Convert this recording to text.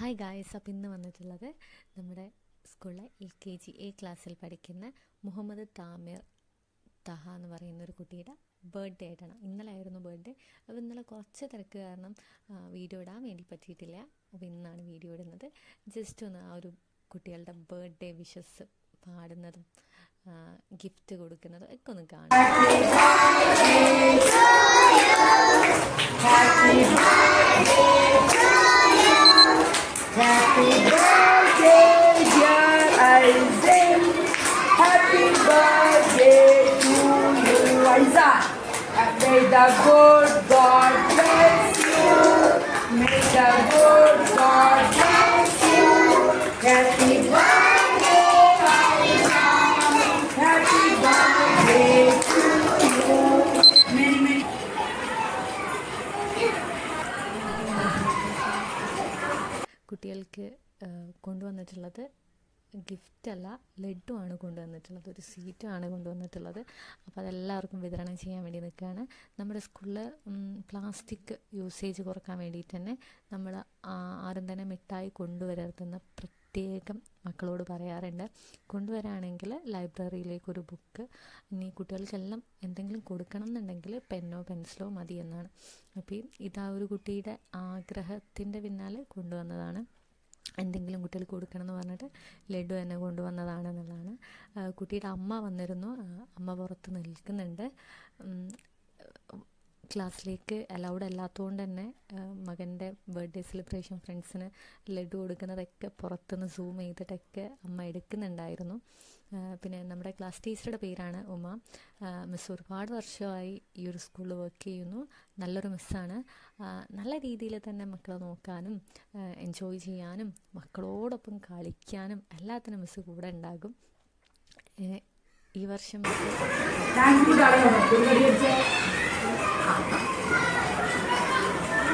Hi guys, അപ്പോൾ ഇന്ന് വന്നിട്ടുള്ളത് നമ്മുടെ സ്കൂളിലെ LKG A ക്ലാസ്സിൽ പഠിക്കുന്ന മുഹമ്മദ് താമിർ തഹ എന്ന് പറയുന്ന ഒരു കുട്ടിയുടെ ബർത്ത്ഡേ ആയിട്ടാണ്. ഇന്നലെ ആയിരുന്നു ബർത്ത്ഡേ. അപ്പോൾ ഇന്നലെ കുറച്ച് തിരക്ക് കാരണം വീഡിയോ ഇടാൻ വേണ്ടി പറ്റിയിട്ടില്ല. അപ്പോൾ ഇന്നാണ് വീഡിയോ ഇടുന്നത്. ജസ്റ്റ് ഒന്ന് ആ ഒരു കുട്ടികളുടെ ബർത്ത്ഡേ വിഷസ് പാടുന്നതും ഗിഫ്റ്റ് കൊടുക്കുന്നതും ഒക്കെ ഒന്ന് കാണാം. Happy birthday, dear Isaac. Happy birthday to you, Isaac. May the good God bless you. May the good God bless you. Happy birthday, Isaac. Happy birthday to you. Many. കുട്ടികൾക്ക് കൊണ്ടുവന്നിട്ടുള്ളത് ഗിഫ്റ്റല്ല, ലഡ്ഡു ആണ് കൊണ്ടുവന്നിട്ടുള്ളത്. ഒരു സ്വീറ്റാണ് കൊണ്ടുവന്നിട്ടുള്ളത്. അപ്പോൾ അതെല്ലാവർക്കും വിതരണം ചെയ്യാൻ വേണ്ടി നിൽക്കുകയാണ്. നമ്മുടെ സ്കൂളിൽ പ്ലാസ്റ്റിക് യൂസേജ് കുറക്കാൻ വേണ്ടിയിട്ട് തന്നെ നമ്മൾ ആരും തന്നെ മിഠായി കൊണ്ടുവരരുതെന്ന് പ്രത്യേകം മക്കളോട് പറയാറുണ്ട്. കൊണ്ടുവരാണെങ്കിൽ ലൈബ്രറിയിലേക്കൊരു ബുക്ക്, ഇനി കുട്ടികൾക്കെല്ലാം എന്തെങ്കിലും കൊടുക്കണം എന്നുണ്ടെങ്കിൽ പെന്നോ പെൻസിലോ മതി എന്നാണ്. അപ്പോൾ ഇതാ ഒരു കുട്ടിയുടെ ആഗ്രഹത്തിൻ്റെ പിന്നാലെ കൊണ്ടുവന്നതാണ്. എന്തെങ്കിലും കുട്ടികൾക്ക് കൊടുക്കണം എന്ന് പറഞ്ഞിട്ട് ലഡു തന്നെ കൊണ്ടുവന്നതാണെന്നുള്ളതാണ്. കുട്ടിയുടെ അമ്മ വന്നിരുന്നു. അമ്മ പുറത്ത് നിൽക്കുന്നുണ്ട്. ക്ലാസ്സിലേക്ക് അലൗഡ് അല്ലാത്തതുകൊണ്ട് തന്നെ മകൻ്റെ ബർത്ത്ഡേ സെലിബ്രേഷൻ ഫ്രണ്ട്സിന് ലഡു കൊടുക്കുന്നതൊക്കെ പുറത്തുനിന്ന് സൂം ചെയ്തിട്ടൊക്കെ അമ്മ എടുക്കുന്നുണ്ടായിരുന്നു. പിന്നെ നമ്മുടെ ക്ലാസ് ടീച്ചറുടെ പേരാണ് ഉമ. മിസ് ഒരുപാട് വർഷമായി ഈ ഒരു സ്കൂളിൽ വർക്ക് ചെയ്യുന്നു. നല്ലൊരു മിസ്സാണ്. നല്ല രീതിയിൽ തന്നെ മക്കളെ നോക്കാനും എൻജോയ് ചെയ്യാനും മക്കളോടൊപ്പം കളിക്കാനും എല്ലാത്തിനും മിസ് കൂടെ ഉണ്ടാകും. ഈ വർഷം